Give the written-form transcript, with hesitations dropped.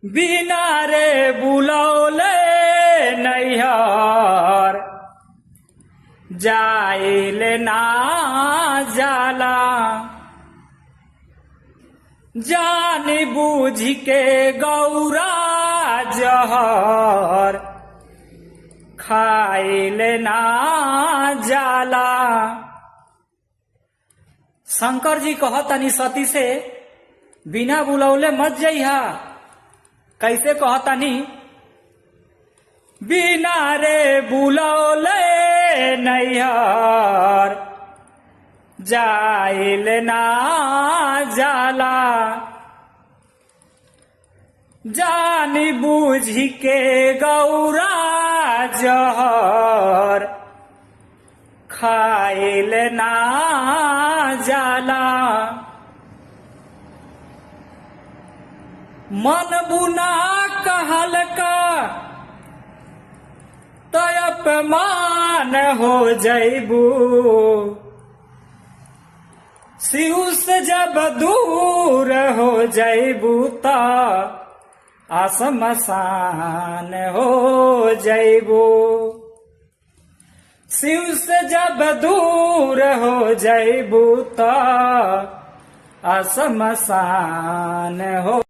बिना रे बुलौले नैहर जाइल ना जाला। जान बूझ के गौरा जहर खाइल ना जाला। शंकर जी कहतनी सती से बिना बुलौले मत जइहा। कैसे कहतनी? बिना रे बुलौले नैहर जाइल ना जाला। जान बूझ के गौरा जहर खाइल ना जाला। मन बुना कहल का तो अपमान हो जैबू। शिव से जब दूर हो जैबू ता आसमसान हो जैबू। शिव से जब दूर हो जैबू ता आसमसान हो